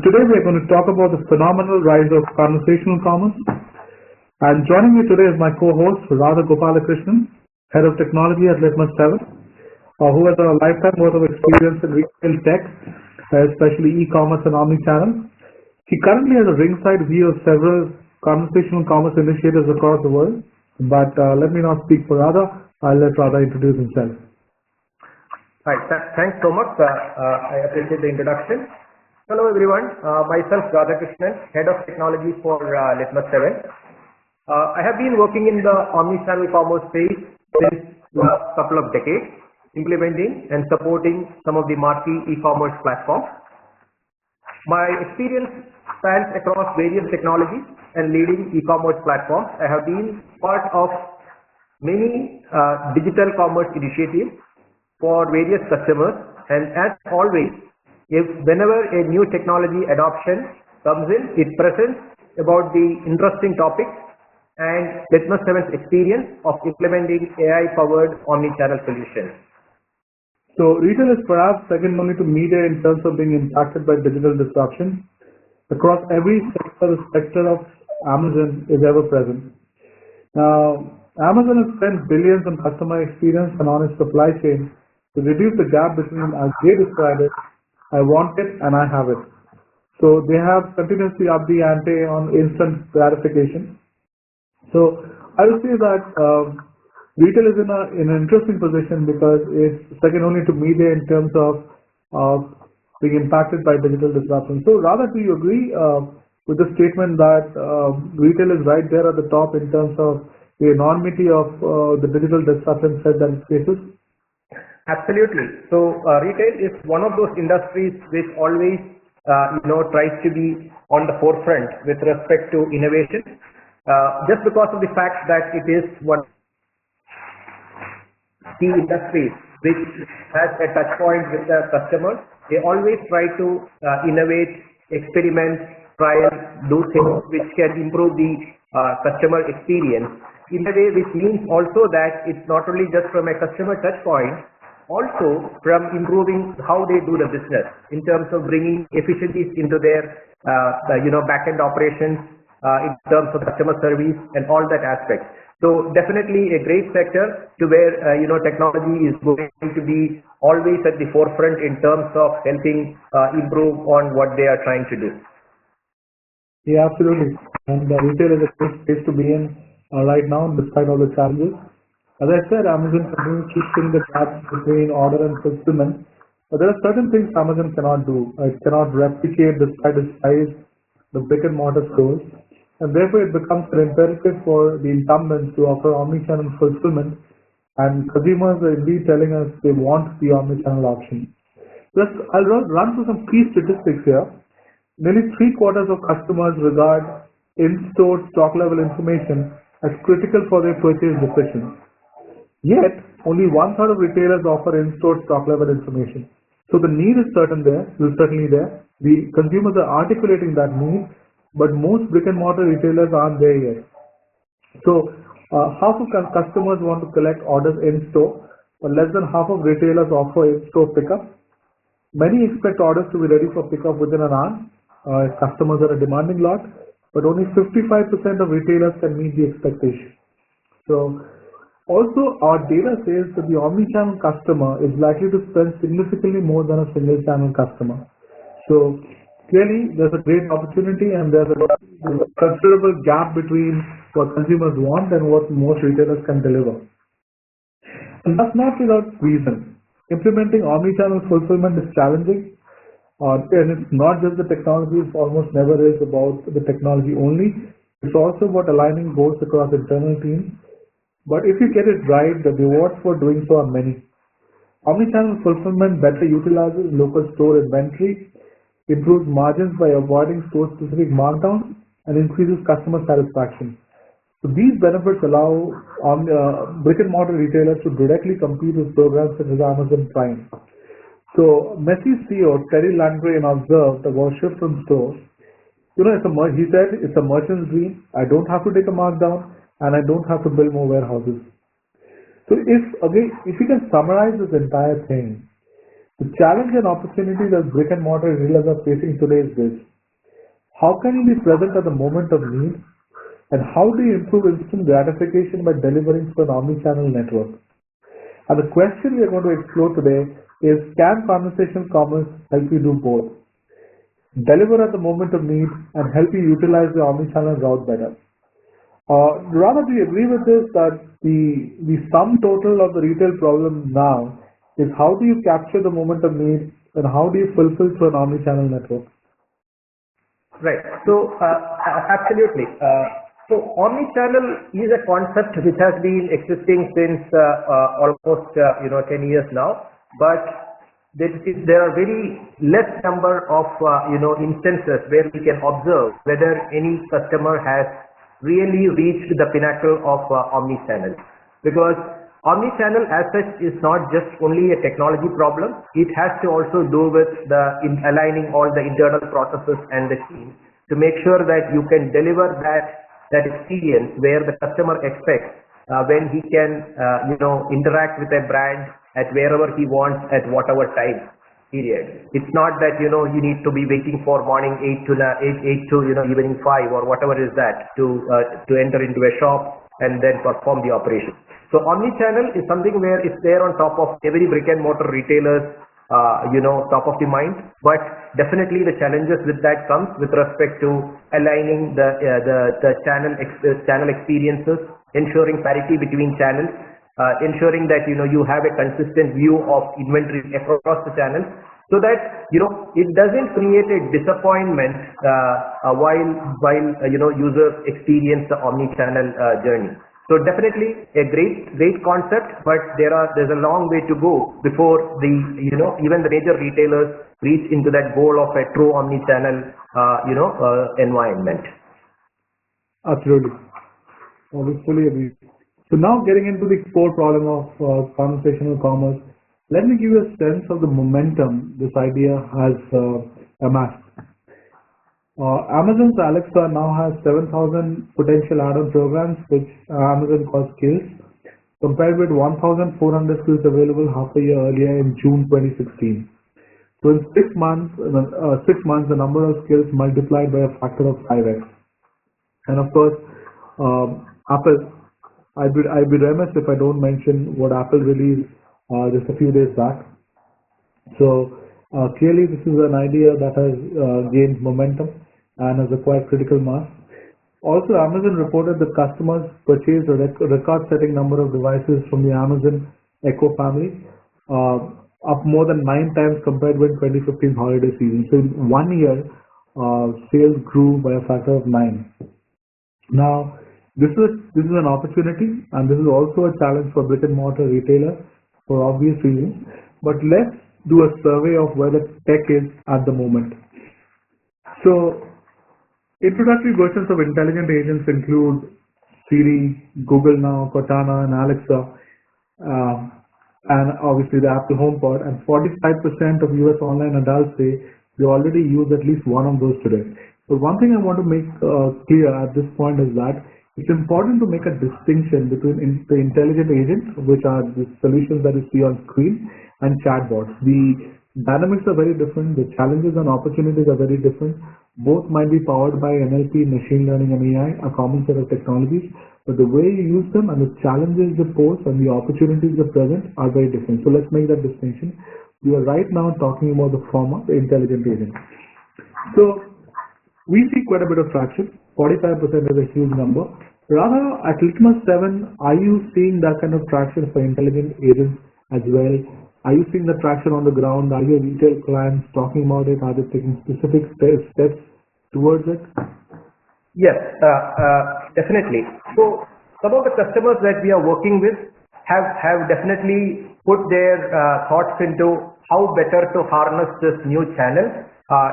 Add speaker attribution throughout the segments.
Speaker 1: Today we are going to talk about the phenomenal rise of conversational commerce. And joining me today is my co-host Radha Gopalakrishnan, Head of Technology at Litmus7, who has a lifetime worth of experience in retail tech, especially e-commerce and omnichannel. He currently has a ringside view of several conversational commerce initiatives across the world. But let me not speak for Radha. I'll let Radha introduce himself.
Speaker 2: Hi, thanks so much. I appreciate the introduction. Hello everyone, myself Radha Krishnan, Head of Technology for Litmus7. I have been working in the omnichannel commerce space since last couple of decades, implementing and supporting some of the marquee e-commerce platforms. My experience spans across various technologies and leading e-commerce platforms. I have been part of many digital commerce initiatives for various customers, and as always, whenever a new technology adoption comes in, it presents about the interesting topics and Litmus7's experience of implementing AI-powered omnichannel solutions.
Speaker 1: So retail is perhaps second only to media in terms of being impacted by digital disruption. Across every sector, the specter of Amazon is ever present. Now, Amazon has spent billions on customer experience and on its supply chain to reduce the gap between, as they describe it, I want it and I have it. So they have continuously upped the ante on instant gratification. So I would say that retail is in an interesting position because it's second only to media in terms of being impacted by digital disruption. So Radha, do you agree with the statement that retail is right there at the top in terms of the enormity of the digital disruption threat that it faces?
Speaker 2: Absolutely. So retail is one of those industries which always tries to be on the forefront with respect to innovation. Just because of the fact that it is one of the industries which has a touch point with the customers, they always try to innovate, experiment, trial, do things which can improve the customer experience in a way which means also that it's not only just from a customer touch point, also from improving how they do the business in terms of bringing efficiencies into their back-end operations in terms of customer service and all that aspect. So definitely a great sector to where technology is going to be always at the forefront in terms of helping improve on what they are trying to do.
Speaker 1: Yeah, absolutely. And retail is a great space to be in right now, despite all the challenges. As I said, Amazon continues to fill the gap between order and fulfillment, but there are certain things Amazon cannot do. It cannot replicate despite its size the brick and mortar stores, and therefore it becomes an imperative for the incumbents to offer omnichannel fulfillment, and consumers are indeed telling us they want the omnichannel option. I'll run through some key statistics here. Nearly 3/4 of customers regard in-store stock level information as critical for their purchase decisions. Yet, only 1/3 of retailers offer in-store stock level information. So the need is certainly there. The consumers are articulating that need, but most brick and mortar retailers aren't there yet. So half of customers want to collect orders in-store, but less than half of retailers offer in-store pickup. Many expect orders to be ready for pickup within an hour. Customers are a demanding lot, but only 55% of retailers can meet the expectation. So also, our data says that the omnichannel customer is likely to spend significantly more than a single channel customer. So clearly, there's a great opportunity and there's a considerable gap between what consumers want and what most retailers can deliver. And that's not without reason. Implementing omnichannel fulfillment is challenging, and it's not just the technology. It almost never is about the technology only. It's also about aligning goals across internal teams. But if you get it right, the rewards for doing so are many. Omnichannel fulfillment better utilizes local store inventory, improves margins by avoiding store-specific markdowns, and increases customer satisfaction. So these benefits allow brick-and-mortar retailers to directly compete with programs such as Amazon Prime. So Messi CEO Terry Landgren observed about shift from stores. He said, it's a merchant's dream. I don't have to take a markdown, and I don't have to build more warehouses. So if you can summarize this entire thing, the challenge and opportunity that brick and mortar retailers are facing today is this. How can you be present at the moment of need? And how do you improve instant gratification by delivering through an omnichannel network? And the question we are going to explore today is, can conversational commerce help you do both? Deliver at the moment of need and help you utilize the omnichannel route better. Rather, do you agree with this that the sum total of the retail problem now is how do you capture the moment of need and how do you fulfill through an omnichannel network?
Speaker 2: Right. So, absolutely. So, omnichannel is a concept which has been existing since almost 10 years now, but there are very less number of instances where we can observe whether any customer has really reached the pinnacle of omnichannel, because omnichannel as such is not just only a technology problem. It has to also do with aligning all the internal processes and the teams to make sure that you can deliver that experience where the customer expects when he can interact with a brand at wherever he wants at whatever time period. It's not that you need to be waiting for morning 8 to evening 5 or whatever is that to enter into a shop and then perform the operation. So omnichannel is something where it's there on top of every brick and mortar retailers, top of the mind. But definitely the challenges with that comes with respect to aligning the channel experiences, ensuring parity between channels, ensuring that you have a consistent view of inventory across the channels, so that it doesn't create a disappointment while users experience the omni-channel journey. So definitely a great concept, but there's a long way to go before even the major retailers reach into that goal of a true omni-channel environment.
Speaker 1: Absolutely. We fully agree. So now getting into the core problem of conversational commerce, let me give you a sense of the momentum this idea has amassed. Amazon's Alexa now has 7,000 potential add-on programs, which Amazon calls skills, compared with 1,400 skills available half a year earlier in June 2016. So in 6 months, the number of skills multiplied by a factor of 5x. And of course, Apple. I'd be remiss if I don't mention what Apple released just a few days back. So clearly, this is an idea that has gained momentum and has acquired critical mass. Also, Amazon reported that customers purchased a record-setting number of devices from the Amazon Echo family, up more than 9 times compared with 2015 holiday season. So in 1 year, sales grew by a factor of 9. Now, this is an opportunity, and this is also a challenge for brick and mortar retailers for obvious reasons. But let's do a survey of where the tech is at the moment. So, introductory versions of intelligent agents include Siri, Google Now, Cortana, and Alexa, and obviously the Apple HomePod. And 45% of US online adults say they already use at least one of those today. But one thing I want to make clear at this point is that it's important to make a distinction between the intelligent agents, which are the solutions that you see on screen, and chatbots. The dynamics are very different. The challenges and opportunities are very different. Both might be powered by NLP, machine learning, and AI, a common set of technologies, but the way you use them and the challenges they pose and the opportunities they present are very different. So let's make that distinction. We are right now talking about the former, the intelligent agent. So we see quite a bit of traction. 45% is a huge number. Rather, at Litmus7, are you seeing that kind of traction for intelligent agents as well? Are you seeing the traction on the ground? Are your retail clients talking about it? Are they taking specific steps towards it?
Speaker 2: Yes, definitely. So some of the customers that we are working with have definitely put their thoughts into how better to harness this new channel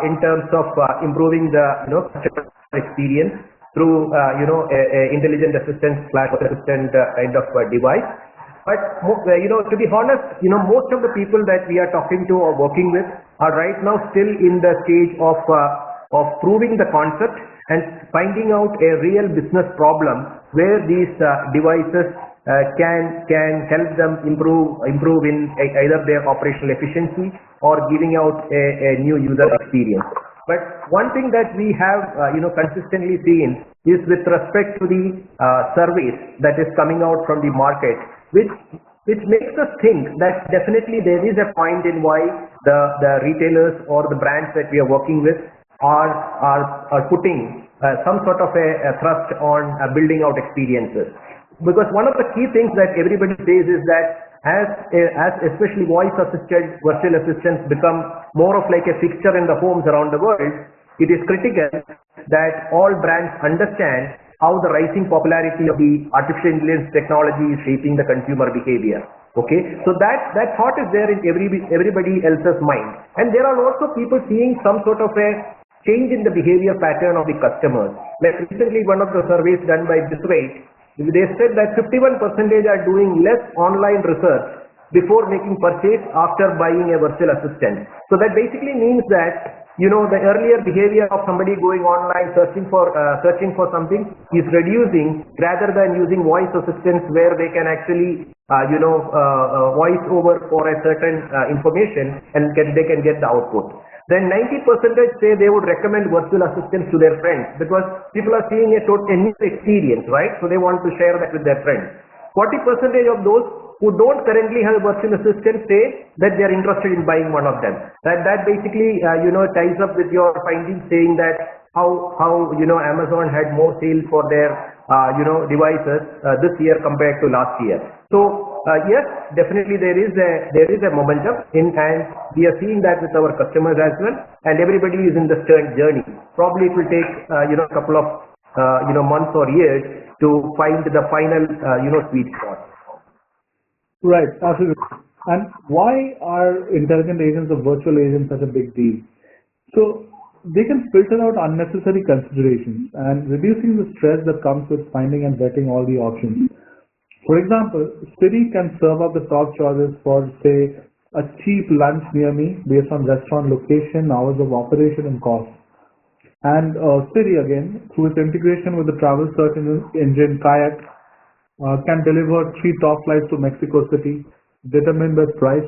Speaker 2: in terms of improving the customer experience through a intelligent assistant / assistant kind of device. But to be honest, most of the people that we are talking to or working with are right now still in the stage of proving the concept and finding out a real business problem where these devices can help them improve in either their operational efficiency or giving out a new user experience. But one thing that we have, consistently seen is with respect to the surveys that is coming out from the market, which makes us think that definitely there is a point in why the retailers or the brands that we are working with are putting some sort of a thrust on building out experiences. Because one of the key things that everybody says is that as especially voice assisted virtual assistants become more of like a fixture in the homes around the world, it is critical that all brands understand how the rising popularity of the artificial intelligence technology is shaping the consumer behavior. Okay, so that thought is there in everybody else's mind, and there are also people seeing some sort of a change in the behavior pattern of the customers. Like recently, one of the surveys done by this rate, they said that 51% are doing less online research before making purchase after buying a virtual assistant. So that basically means that the earlier behavior of somebody going online searching for something is reducing, rather than using voice assistants where they can actually voice over for a certain information and they can get the output. Then 90% say they would recommend virtual assistants to their friends because people are seeing a new experience, right? So they want to share that with their friends. 40% of those who don't currently have a virtual assistant say that they are interested in buying one of them. That basically ties up with your findings saying that how Amazon had more sales for their devices this year compared to last year. So yes, definitely there is a momentum and we are seeing that with our customers as well, and everybody is in the journey. Probably it will take a couple of months or years to find the final sweet spot.
Speaker 1: Right, absolutely. And why are intelligent agents or virtual agents such a big deal? So they can filter out unnecessary considerations and reducing the stress that comes with finding and vetting all the options. For example, Siri can serve up the top choices for, say, a cheap lunch near me based on restaurant location, hours of operation, and cost. And Siri, again, through its integration with the travel search engine Kayak, can deliver 3 top flights to Mexico City, determined by price,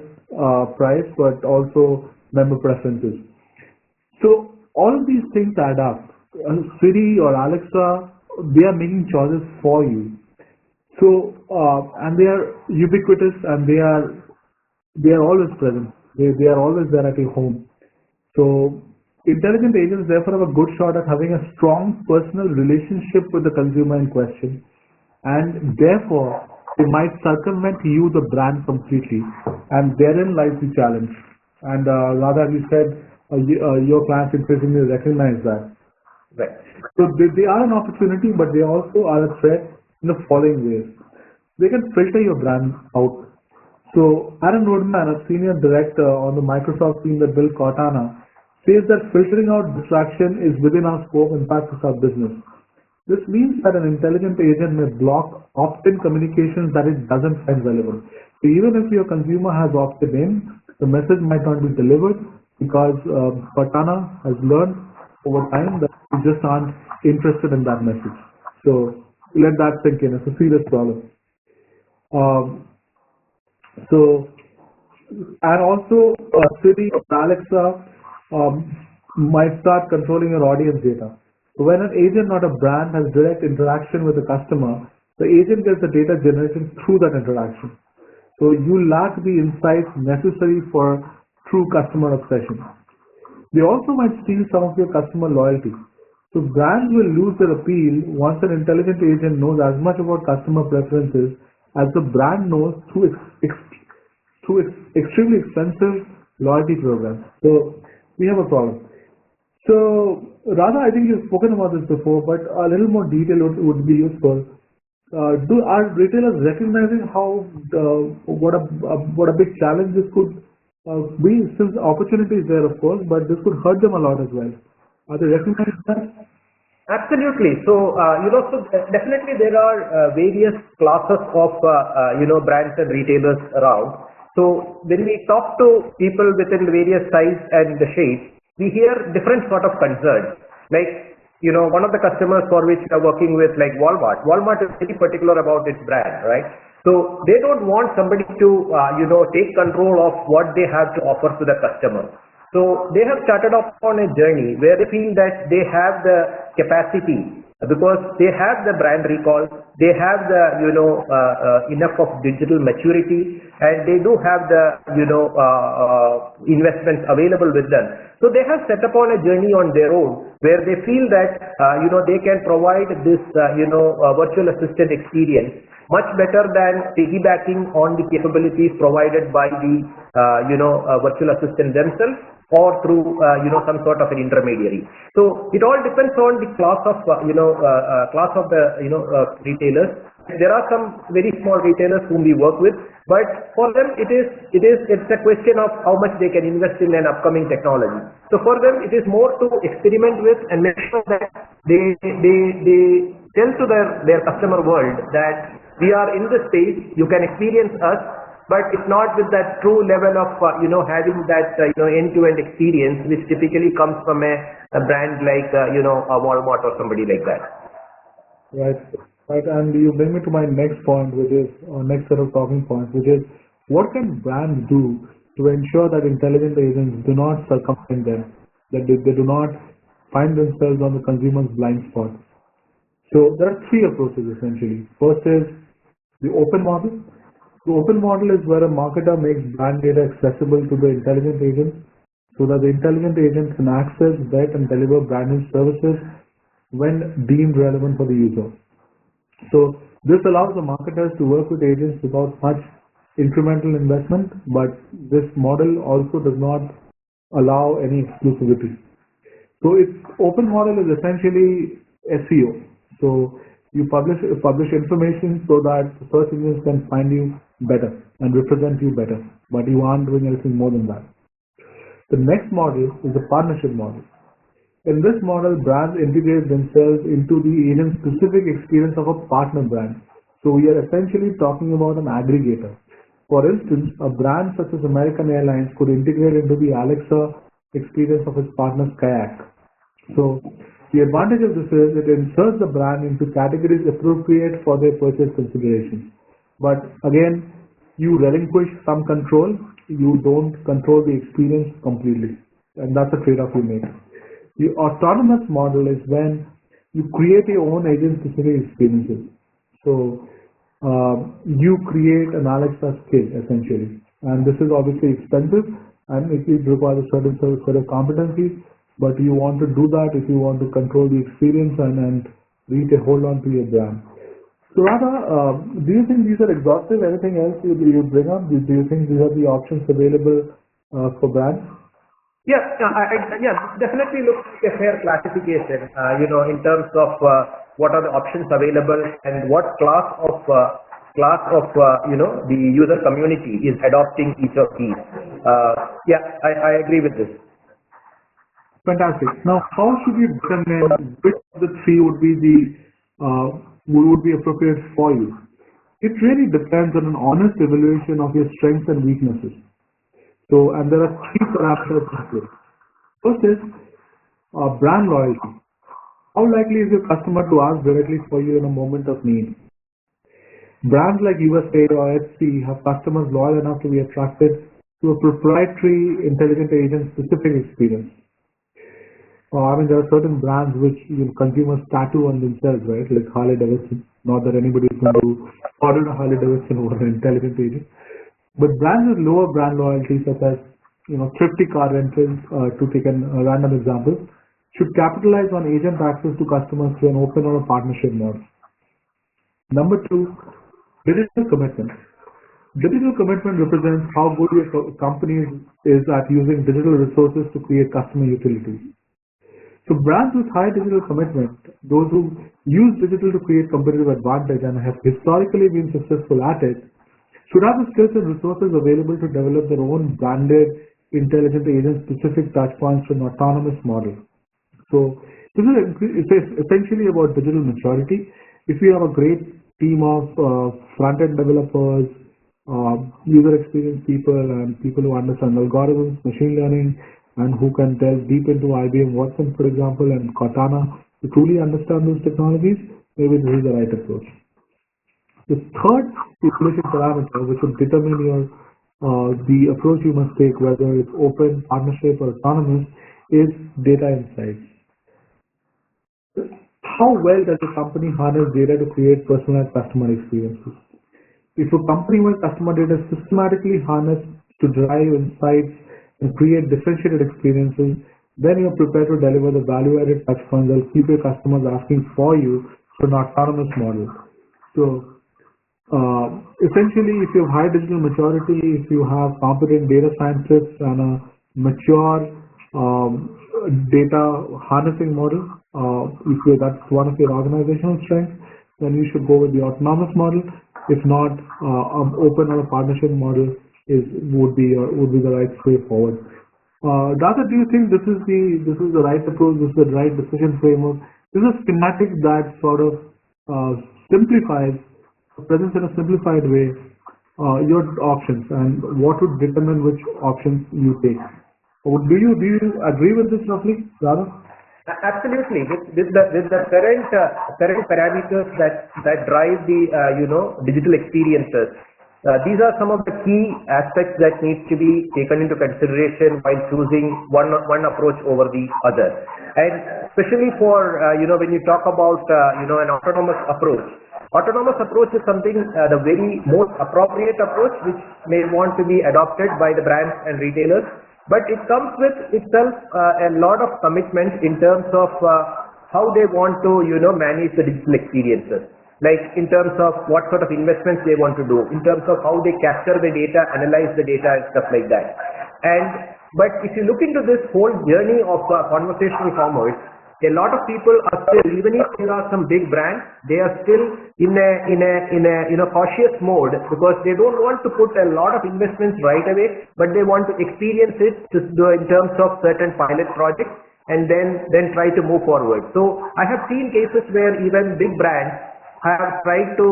Speaker 1: but also member preferences. So all of these things add up. Siri or Alexa, they are making choices for you. So and they are ubiquitous and they are always present. They are always there at your home. So intelligent agents therefore have a good shot at having a strong personal relationship with the consumer in question, and therefore they might circumvent you, the brand, completely. And therein lies the challenge. And rather, you said your clients increasingly recognize that.
Speaker 2: Right.
Speaker 1: So they are an opportunity, but they also are a threat in the following ways. They can filter your brand out. So Aaron Woodman, a senior director on the Microsoft team that built Cortana, says that filtering out distraction is within our scope and impacts our business. This means that an intelligent agent may block opt-in communications that it doesn't find relevant. So even if your consumer has opted in, the message might not be delivered because Cortana has learned over time that you just aren't interested in that message. So let that sink in. It's a serious problem. So and also Siri or Alexa might start controlling your audience data. So when an agent, not a brand, has direct interaction with the customer, the agent gets the data generated through that interaction. So you lack the insights necessary for true customer obsession. They also might steal some of your customer loyalty. So brands will lose their appeal once an intelligent agent knows as much about customer preferences as the brand knows through extremely expensive loyalty programs. So we have a problem. So Radha, I think you've spoken about this before, but a little more detail would be useful. Are retailers recognizing how what a big challenge this could be? Since opportunity is there, of course, but this could hurt them a lot as well. Are they recognizing that?
Speaker 2: Absolutely. So, definitely there are various classes of, brands and retailers around. So when we talk to people within the various size and the shape, we hear different sort of concerns. Like, one of the customers for which we are working with, like Walmart. Walmart is very particular about its brand, right? So they don't want somebody to, take control of what they have to offer to the customer. So they have started off on a journey where they feel that they have the capacity because they have the brand recall, they have the enough of digital maturity, and they do have the investments available with them. So they have set upon a journey on their own where they feel that they can provide this virtual assistant experience much better than piggybacking on the capabilities provided by the virtual assistant themselves or through some sort of an intermediary. So it all depends on the class of retailers. There are some very small retailers whom we work with, but for them it's a question of how much they can invest in an upcoming technology. So for them it is more to experiment with and make sure that they tell to their customer world that we are in this space, you can experience us, but it's not with that true level of having that end-to-end experience which typically comes from a brand like a Walmart or somebody like that.
Speaker 1: Right, right. And you bring me to my next point, which is next set of talking points, which is what can brands do to ensure that intelligent agents do not circumvent them, that they do not find themselves on the consumer's blind spot. So there are three approaches essentially. First is the open model. The open model is where a marketer makes brand data accessible to the intelligent agent so that the intelligent agent can access, vet, and deliver branded services when deemed relevant for the user. So this allows the marketers to work with agents without much incremental investment, but this model also does not allow any exclusivity. So its open model is essentially SEO. So you publish information so that search engines can find you better and represent you better, but you aren't doing anything more than that. The next model is the partnership model. In this model, brands integrate themselves into the agent-specific experience of a partner brand. So we are essentially talking about an aggregator. For instance, a brand such as American Airlines could integrate into the Alexa experience of its partner Kayak. So the advantage of this is it inserts the brand into categories appropriate for their purchase considerations. But again, you relinquish some control, you don't control the experience completely. And that's a trade-off you make. The autonomous model is when you create your own agent-specific experiences. So you create an Alexa skill essentially. And this is obviously expensive and it requires a certain set of competencies. But you want to do that if you want to control the experience and reach a hold on to your brand. So Radha, do you think these are exhaustive? Anything else you bring up? Do you think these are the options available for brands?
Speaker 2: Yeah, definitely looks like a fair classification, in terms of what are the options available and what class of the user community is adopting each of these. I agree with this.
Speaker 1: Fantastic. Now, how should you determine which of the three would be appropriate for you? It really depends on an honest evaluation of your strengths and weaknesses. So, and there are three parameters in play. First is brand loyalty. How likely is your customer to ask directly for you in a moment of need? Brands like USA or HC have customers loyal enough to be attracted to a proprietary intelligent agent specific experience. There are certain brands which consumers tattoo on themselves, right? Like Harley Davidson. Not that anybody is going to order a Harley Davidson over an intelligent agent. But brands with lower brand loyalty, such as thrifty car rentals, to take a random example, should capitalize on agent access to customers through an open or a partnership model. Number two, digital commitment. Digital commitment represents how good your company is at using digital resources to create customer utility. So brands with high digital commitment, those who use digital to create competitive advantage and have historically been successful at it, should have the skills and resources available to develop their own branded, intelligent agent-specific touchpoints to an autonomous model. So this is essentially about digital maturity. If you have a great team of front-end developers, user experience people, and people who understand algorithms, machine learning, and who can delve deep into IBM Watson, for example, and Cortana to truly understand those technologies, maybe this is the right approach. The third evaluation parameter, which would determine your the approach you must take, whether it's open, partnership, or autonomous, is data insights. How well does a company harness data to create personalized customer experiences? If a company-wide customer data is systematically harnessed to drive insights and create differentiated experiences, then you're prepared to deliver the value-added touchpoints that will keep your customers asking for you through an autonomous model. So essentially, if you have high digital maturity, if you have competent data scientists and a mature data harnessing model, that's one of your organizational strengths, then you should go with the autonomous model. If not, open or a partnership model would be the right way forward. Radha, do you think this is the right approach? This is the right decision framework? This is a schematic that sort of simplifies, presents in a simplified way your options and what would determine which options you take. Do you agree with this roughly, Radha?
Speaker 2: Absolutely. With the current parameters that drive the digital experiences, these are some of the key aspects that need to be taken into consideration while choosing one approach over the other. And especially for when you talk about an autonomous approach. Autonomous approach is something the very most appropriate approach which may want to be adopted by the brands and retailers. But it comes with itself a lot of commitment in terms of how they want to manage the digital experiences. Like in terms of what sort of investments they want to do, in terms of how they capture the data, analyze the data and stuff like that. But if you look into this whole journey of conversational commerce, a lot of people are still, even if there are some big brands, they are still in a cautious mode because they don't want to put a lot of investments right away, but they want to experience it in terms of certain pilot projects and then try to move forward. So I have seen cases where even big brands have tried to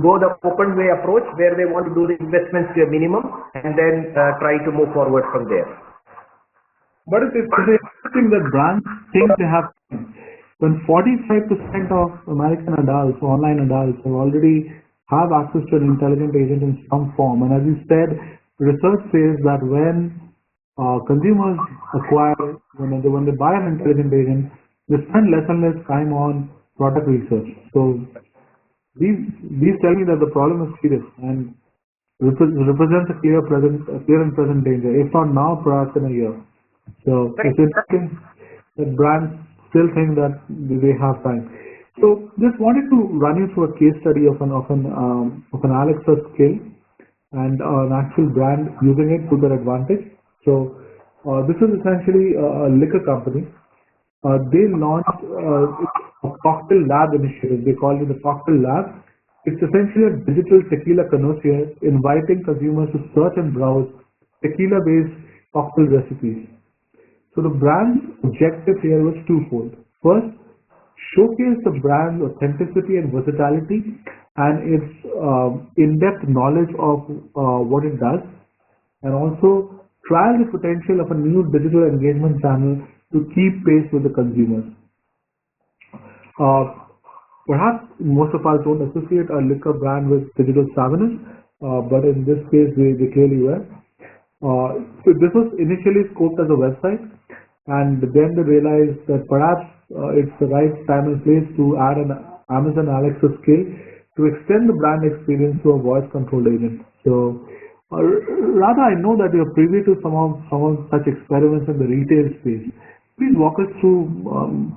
Speaker 2: go the open way approach where they want to do the investments to a minimum and then try to move forward from there.
Speaker 1: But it's interesting that brands think they have, when 45% of American adults, online adults, already have access to an intelligent agent in some form. And as you said, research says that when consumers acquire, when they buy an intelligent agent, they spend less and less time on product research. So these tell me that the problem is serious and represents a clear and present danger, if not now, perhaps in a year. So it's interesting that brands still think that they have time. So just wanted to run you through a case study of an Alexa skill and an actual brand using it to their advantage. So this is essentially a liquor company. They launched a cocktail lab initiative. They call it the cocktail lab. It's essentially a digital tequila connoisseur inviting consumers to search and browse tequila-based cocktail recipes. So the brand's objective here was twofold. First, showcase the brand's authenticity and versatility and its in-depth knowledge of what it does, and also trial the potential of a new digital engagement channel to keep pace with the consumers. Perhaps most of us don't associate a liquor brand with digital savviness, but in this case they clearly were. So this was initially scoped as a website, and then they realized that perhaps it's the right time and place to add an Amazon Alexa skill to extend the brand experience to a voice controlled agent. So Radha, I know that you're privy to some of such experiments in the retail space. Please walk us through,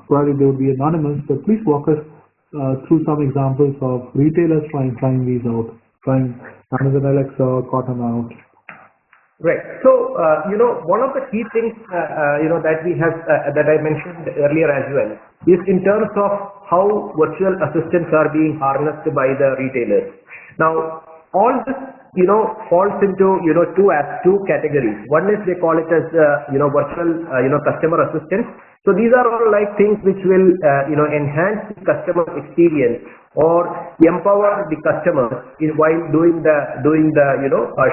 Speaker 1: probably they would be anonymous, but please walk us through some examples of retailers trying these out, trying Amazon Alexa, Cotton out.
Speaker 2: Right. So, one of the key things, that we have, that I mentioned earlier as well, is in terms of how virtual assistants are being harnessed by the retailers. Now, all this, falls into, two categories. One is they call it as, virtual, customer assistants. So these are all like things which will, enhance the customer experience or empower the customer while doing the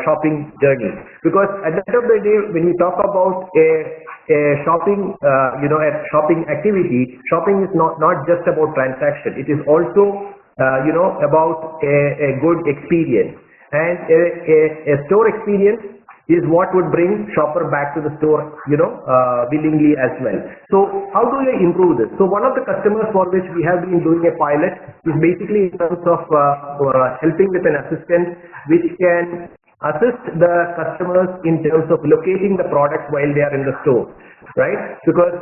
Speaker 2: shopping journey. Because at the end of the day, when we talk about a shopping, a shopping activity, shopping is not just about transaction. It is also, about a good experience. and a store experience is what would bring shopper back to the store, willingly as well. So how do you improve this? So one of the customers for which we have been doing a pilot is basically in terms of helping with an assistant which can assist the customers in terms of locating the products while they are in the store, right? Because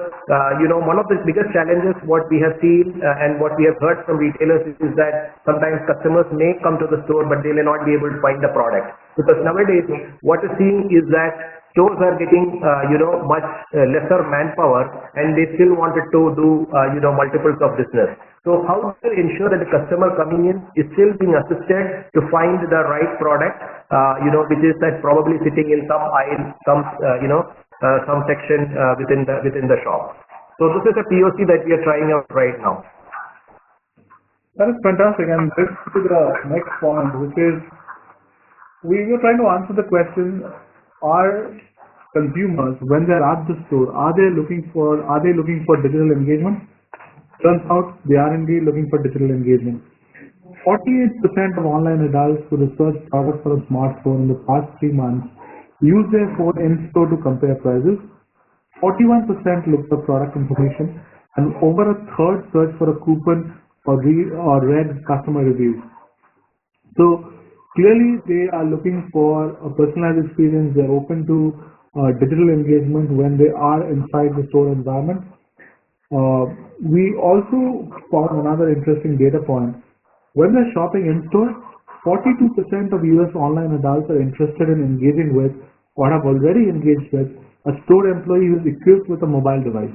Speaker 2: one of the biggest challenges what we have seen and what we have heard from retailers is that sometimes customers may come to the store but they may not be able to find the product, because nowadays what is seen is that stores are getting much lesser manpower and they still wanted to do multiples of business. So how do you ensure that the customer coming in is still being assisted to find the right product, which is that probably sitting in some aisle, some section within the shop. So this is a POC that we are trying out right now.
Speaker 1: That is fantastic, and this to the next point, which is we were trying to answer the question: are consumers, when they're at the store, are they looking for digital engagement? Turns out they are indeed looking for digital engagement. 48% of online adults who researched products for a smartphone in the past 3 months used their phone in-store to compare prices. 41% looked for product information, and over a third searched for a coupon or read customer reviews. So clearly they are looking for a personalized experience. They're open to digital engagement when they are inside the store environment. We also found another interesting data point. When they're shopping in-store, 42% of US online adults are interested in engaging with or have already engaged with a store employee who is equipped with a mobile device.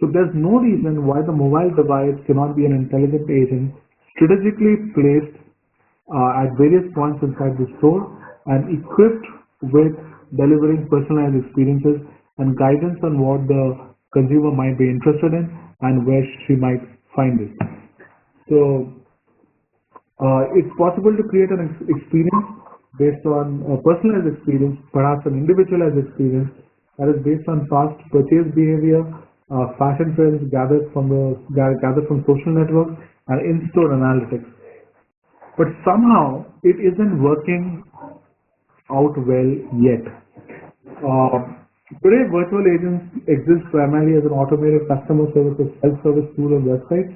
Speaker 1: So there's no reason why the mobile device cannot be an intelligent agent strategically placed at various points inside the store and equipped with delivering personalized experiences and guidance on what the consumer might be interested in and where she might find it. So it's possible to create an experience based on a personalized experience, perhaps an individualized experience that is based on past purchase behavior, fashion trends gathered from social networks and in-store analytics. But somehow it isn't working out well yet. Today, virtual agents exist primarily as an automated customer service or self-service tool on websites.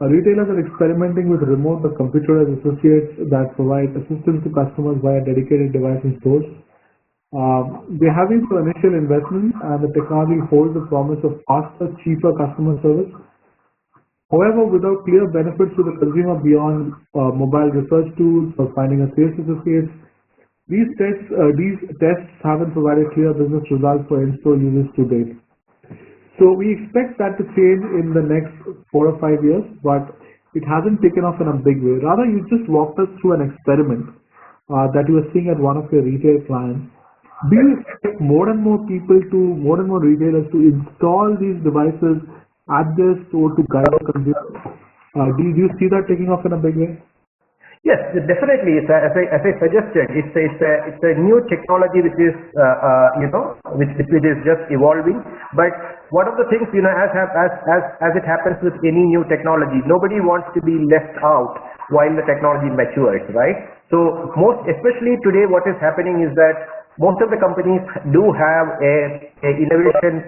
Speaker 1: Retailers are experimenting with remote or computerized associates that provide assistance to customers via dedicated device in stores. They have been for initial investment, and the technology holds the promise of faster, cheaper customer service. However, without clear benefits to the consumer beyond mobile research tools or finding a sales associate, these tests haven't provided clear business results for in-store users to date. So we expect that to change in the next 4 or 5 years, but it hasn't taken off in a big way. Rather, you just walked us through an experiment that you were seeing at one of your retail clients. Do you expect more and more retailers to install these devices at their store to guide the consumer? Do you see that taking off in a big way?
Speaker 2: Yes, definitely. As I suggested, it's a new technology which is which is just evolving. But one of the things, as it happens with any new technology, nobody wants to be left out while the technology matures, right? So most especially today, what is happening is that most of the companies do have a innovation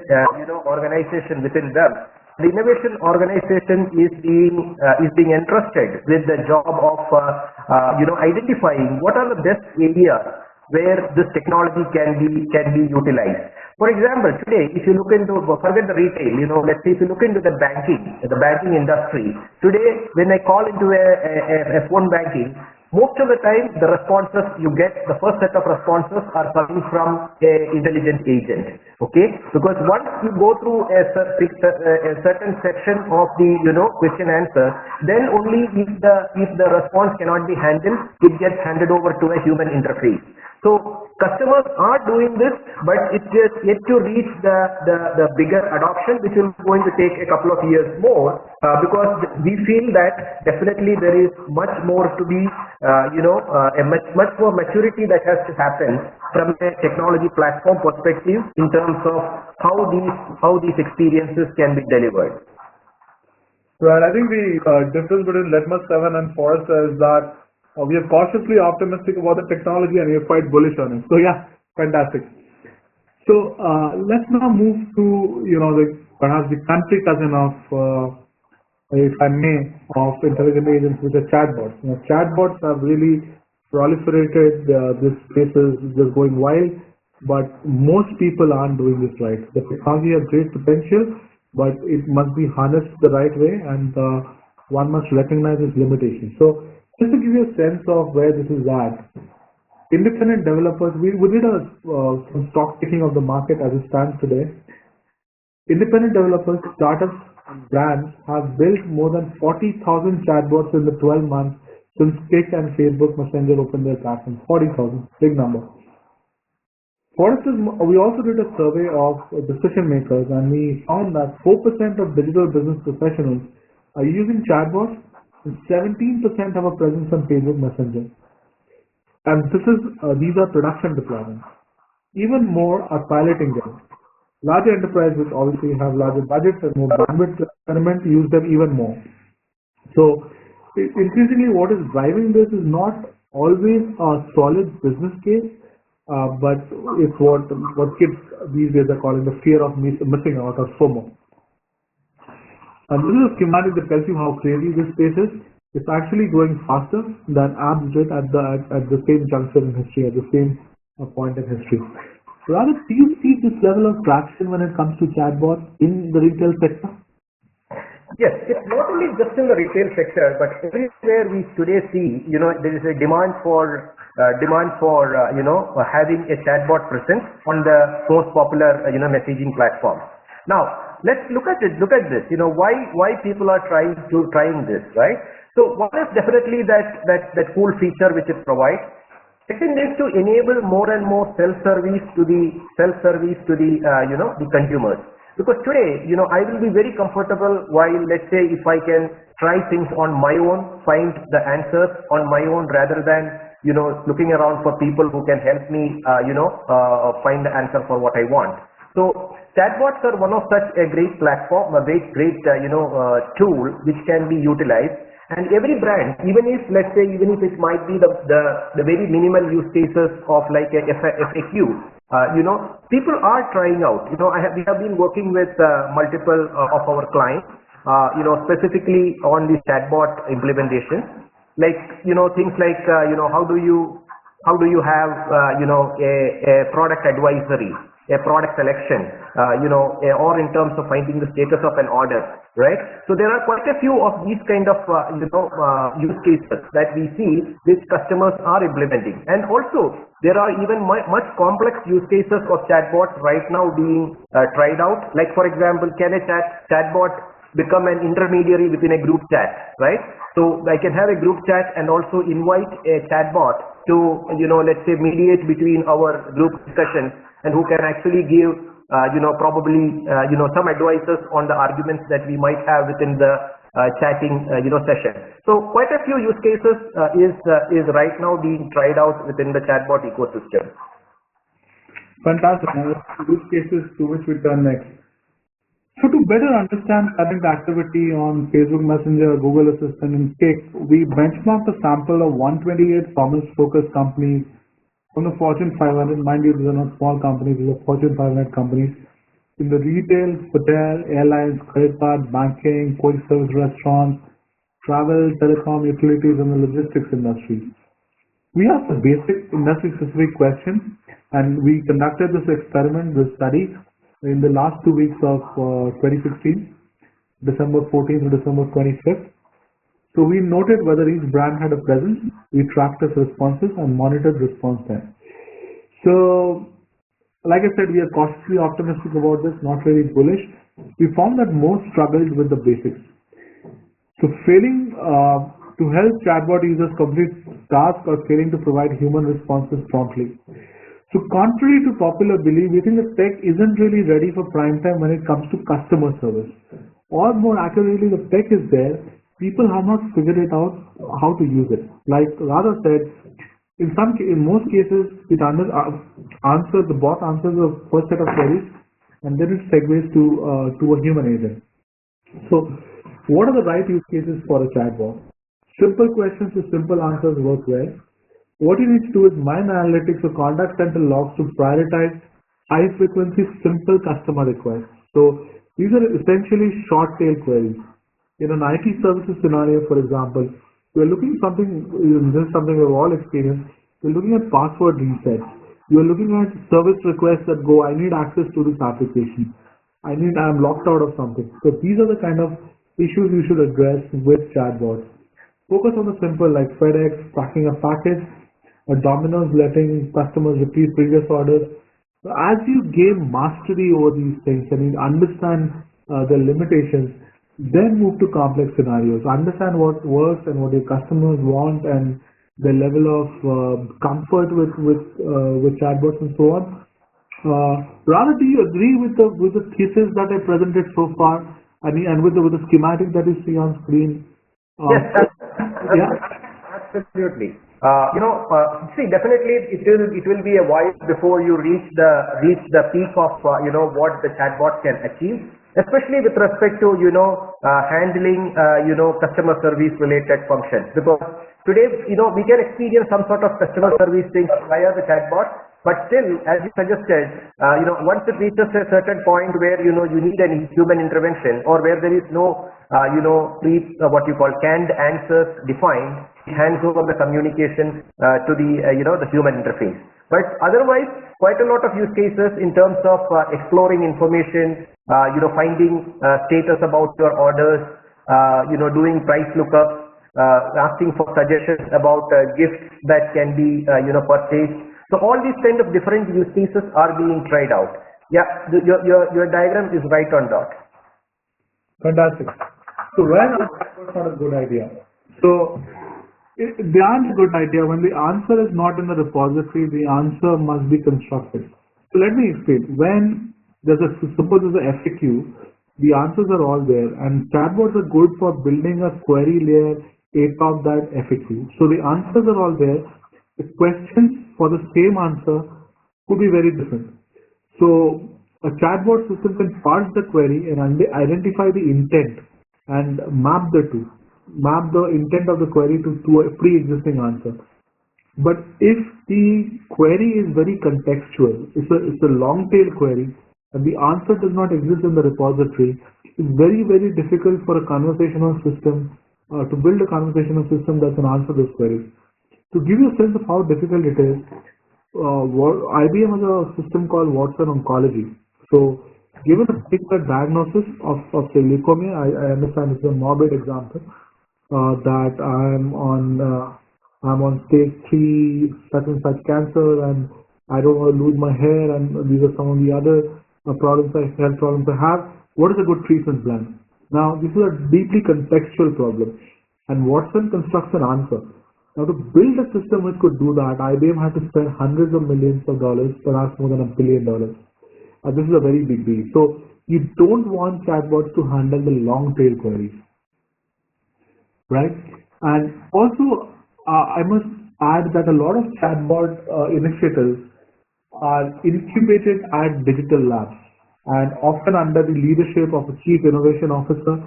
Speaker 2: organization within them. The innovation organization is being entrusted with the job of identifying what are the best areas where this technology can be utilized. For example, today, if you look into, forget the retail, let's say if you look into the banking industry, today when I call into a phone banking, most of the time the responses you get, the first set of responses are coming from an intelligent agent, okay? Because once you go through a certain section of the question answer, then only if the response cannot be handled, it gets handed over to a human interface. So customers are doing this, but it's just yet to reach the bigger adoption, which is going to take a couple of years more, because we feel that definitely there is much more to be, a much more maturity that has to happen from a technology platform perspective in terms of how these experiences can be delivered.
Speaker 1: Right. I think the difference between Litmus7 and Forrester is that We are cautiously optimistic about the technology and we are quite bullish on it. So yeah, fantastic. So let's now move to perhaps the country cousin of if I may, of intelligent agents, which are chatbots. Chatbots have really proliferated. This space is just going wild, but most people aren't doing this right. The technology has great potential, but it must be harnessed the right way, and one must recognize its limitations. So, just to give you a sense of where this is at, independent developers, we did some stock taking of the market as it stands today. Independent developers, startups, and brands have built more than 40,000 chatbots in the 12 months since Kik and Facebook Messenger opened their platform. 40,000, big number. We also did a survey of decision makers, and we found that 4% of digital business professionals are using chatbots and 17% have a presence on Facebook Messenger. And these are production deployments. Even more are piloting them. Larger enterprises, which obviously have larger budgets and more bandwidth to experiment, use them even more. So increasingly what is driving this is not always a solid business case, but it's what kids these days are calling the fear of missing out, or FOMO. And this is a schematic that tells you how crazy this space is. It's actually growing faster than apps did at the same juncture in history, at the same point in history. Rather, do you see this level of traction when it comes to chatbots in the retail sector?
Speaker 2: Yes, it's not only just in the retail sector, but everywhere we today see, there is a demand for having a chatbot presence on the most popular, messaging platforms. Now, let's look at this. Why people are trying this, right? So one is definitely that cool feature which it provides. Second is to enable more and more self-service to the consumers. Because today, I will be very comfortable while, let's say, if I can try things on my own, find the answers on my own, rather than, looking around for people who can help me, find the answer for what I want. So chatbots are one of such a great platform, a great tool which can be utilized. And every brand, even if it might be the very minimal use cases of like a FAQ, people are trying out. We have been working with multiple of our clients, specifically on the chatbot implementation. Like, things like, how do you have, a product advisory, a product selection, or in terms of finding the status of an order, right? So there are quite a few of these kind of, use cases that we see which customers are implementing. And also, there are even much complex use cases of chatbots right now being tried out. Like, for example, can a chatbot become an intermediary within a group chat, right? So I can have a group chat and also invite a chatbot to, let's say, mediate between our group discussions, and who can actually give, probably, some advices on the arguments that we might have within the chatting, session. So quite a few use cases is right now being tried out within the chatbot ecosystem.
Speaker 1: Fantastic. Use cases to which we turn next. So to better understand current activity on Facebook Messenger, Google Assistant, and Kik, we benchmarked a sample of 128 commerce-focused companies from the Fortune 500. Mind you, these are not small companies; these are Fortune 500 companies in the retail, hotel, airlines, credit card, banking, quick service restaurants, travel, telecom, utilities, and the logistics industry. We asked a basic industry-specific question, and we conducted this study, in the last 2 weeks of 2016, December 14th to December 25th. So we noted whether each brand had a presence, we tracked its responses and monitored response time. So, like I said, we are cautiously optimistic about this, not really bullish. We found that most struggled with the basics. So failing to help chatbot users complete tasks or failing to provide human responses promptly. So contrary to popular belief, we think the tech isn't really ready for prime time when it comes to customer service. Or more accurately, the tech is there, people have not figured it out how to use it. Like Radha said, in most cases, the bot answers the first set of queries, and then it segues to a human agent. So what are the right use cases for a chatbot? Simple questions with simple answers work well. What you need to do is mine analytics or contact center logs to prioritize high frequency simple customer requests. So these are essentially short tail queries. In an IT services scenario, for example, we're looking something, this is something we've all experienced. We're looking at password resets. You're looking at service requests that go, I need access to this application. I'm locked out of something. So these are the kind of issues you should address with chatbots. Focus on the simple like FedEx tracking a package, or Domino's letting customers repeat previous orders. So as you gain mastery over these things and you understand the limitations, then move to complex scenarios. Understand what works and what your customers want and the level of comfort with chatbots and so on. Rather, do you agree with the thesis that I presented so far, and with the schematic that you see on screen?
Speaker 2: Yes,
Speaker 1: Yeah.
Speaker 2: absolutely. See, definitely it will be a while before you reach the peak of what the chatbot can achieve, especially with respect to handling customer service related functions. Because today we can experience some sort of customer service things via the chatbot, but still, as you suggested, once it reaches a certain point where you need any human intervention, or where there is no what you call canned answers defined, it hands over the communication to the human interface. But otherwise, quite a lot of use cases in terms of exploring information, finding status about your orders, doing price lookups, asking for suggestions about gifts that can be purchased. So all these kind of different use cases are being tried out. Yeah, your diagram is right on dot.
Speaker 1: Fantastic. So when are chatbots not a good idea? So they aren't a good idea when the answer is not in the repository. The answer must be constructed. So let me explain. When suppose there's a FAQ, the answers are all there, and chatbots are good for building a query layer atop that FAQ. So the answers are all there. The questions for the same answer could be very different. So a chatbot system can parse the query and identify the intent and map the intent of the query to a pre-existing answer. But if the query is very contextual, it's a long tail query, and the answer does not exist in the repository, it's very, very difficult for a conversational system to build a conversational system that can answer those queries. To give you a sense of how difficult it is, IBM has a system called Watson Oncology. So, given a particular diagnosis of say leukemia, I understand it's a morbid example, that I'm on stage 3 such and such cancer, and I don't want to lose my hair, and these are some of the other health problems I have. What is a good treatment plan? Now, this is a deeply contextual problem, and Watson constructs an answer. Now, to build a system which could do that, IBM had to spend hundreds of millions of dollars, perhaps more than $1 billion. This is a very big deal. So, you don't want chatbots to handle the long tail queries, right? And also, I must add that a lot of chatbot initiatives are incubated at digital labs and often under the leadership of a chief innovation officer.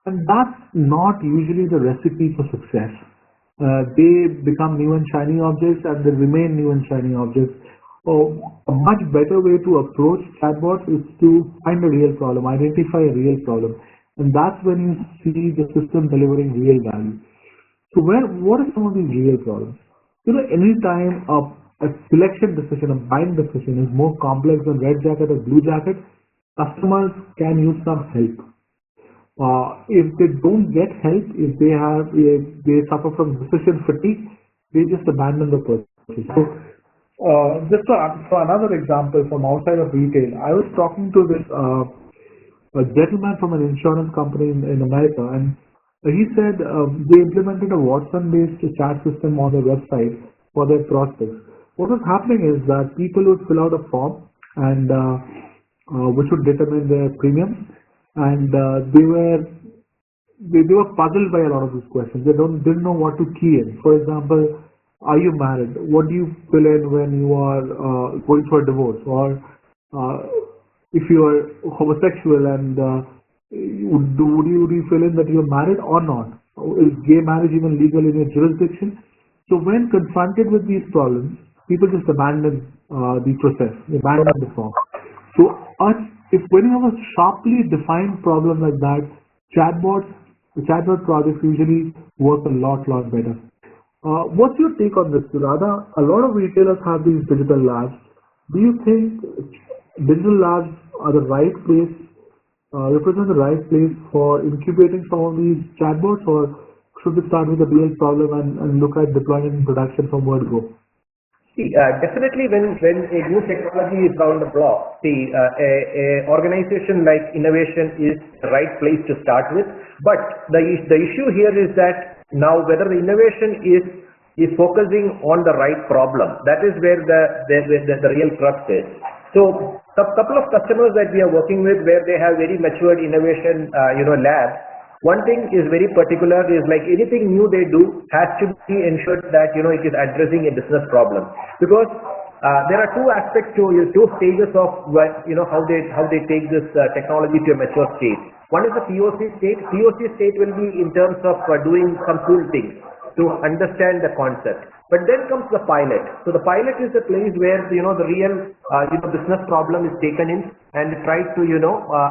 Speaker 1: And that's not usually the recipe for success. They become new and shiny objects and they remain new and shiny objects. So a much better way to approach chatbots is to find a real problem, identify a real problem. And that's when you see the system delivering real value. So what are some of these real problems? Anytime a selection decision, a buying decision is more complex than red jacket or blue jacket, customers can use some help. If they don't get help, if they suffer from decision fatigue, they just abandon the purchase. So, just for another example from outside of retail, I was talking to this a gentleman from an insurance company in America, and he said they implemented a Watson-based chat system on their website for their prospects. What was happening is that people would fill out a form, and which would determine their premium, and they were puzzled by a lot of these questions. They didn't know what to key in. For example, are you married? What do you fill in when you are going for a divorce? Or if you are homosexual and would you fill in that you're married or not? Is gay marriage even legal in your jurisdiction? So when confronted with these problems, people just abandon the process, abandon the form. So if when you have a sharply defined problem like that, chatbots, the chatbot projects usually work a lot better. What's your take on this, Radha? A lot of retailers have these digital labs. Do you think digital labs are the right place, represent the right place for incubating some of these chatbots, or should we start with a real problem and look at deployment in production from word go?
Speaker 2: See, definitely when a new technology is around the block, see, a organization like innovation is the right place to start with. But the issue here is that now whether the innovation is focusing on the right problem. That is where the real crux is. So, couple of customers that we are working with where they have very matured innovation, labs. One thing is very particular is like anything new they do has to be ensured that it is addressing a business problem, because there are two aspects to two stages of how they take this technology to a mature state. One is the POC state. POC state will be in terms of doing some cool things to understand the concept. But then comes the pilot. So the pilot is the place where the real business problem is taken in and tried to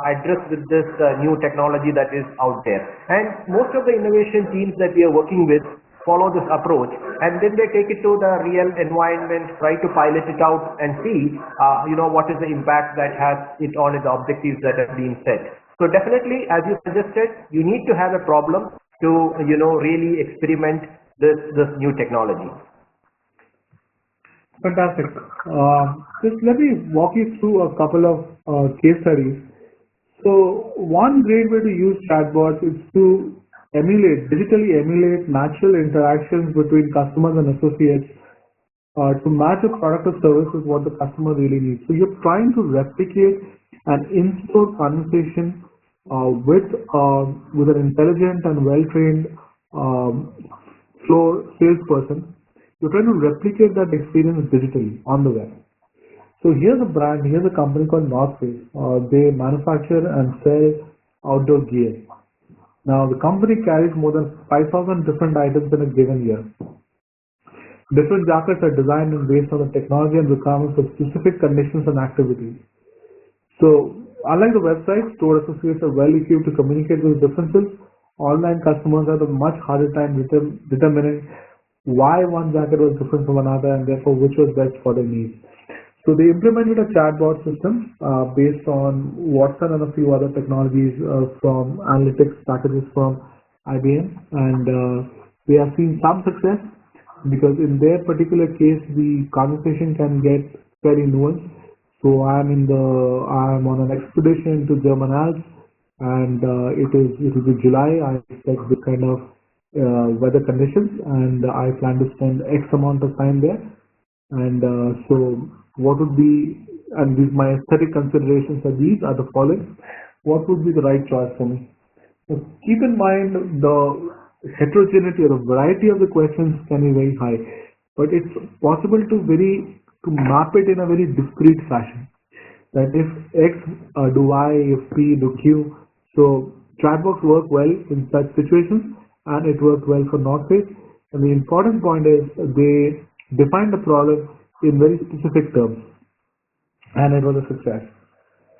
Speaker 2: address with this new technology that is out there. And most of the innovation teams that we are working with follow this approach, and then they take it to the real environment, try to pilot it out and see what is the impact that has it on the objectives that have been set. So definitely, as you suggested, you need to have a problem to really experiment this new technology.
Speaker 1: Fantastic. Just let me walk you through a couple of case studies. So one great way to use chatbots is to digitally emulate natural interactions between customers and associates to match a product or service with what the customer really needs. So you're trying to replicate an in-store conversation with an intelligent and well-trained floor salesperson. You're trying to replicate that experience digitally on the web. So here's a company called North Face. They manufacture and sell outdoor gear. Now the company carries more than 5,000 different items in a given year. Different jackets are designed and based on the technology and requirements of specific conditions and activities. So unlike the website, store associates are well equipped to communicate those differences. Online customers have a much harder time determining why one jacket was different from another and therefore which was best for their needs. So they implemented a chatbot system based on Watson and a few other technologies from analytics packages from IBM, and they have seen some success because in their particular case the conversation can get very nuanced. So I'm on an expedition to German Alps, and it will be July. I expect this kind of weather conditions, and I plan to spend X amount of time there. And so what would be, and my aesthetic considerations are the following. What would be the right choice for me? So keep in mind the heterogeneity or the variety of the questions can be very high, but it's possible to map it in a very discrete fashion. That if X do Y, if P do Q. So chatbots work well in such situations, and it worked well for North Face. And the important point is they defined the problem in very specific terms, and it was a success.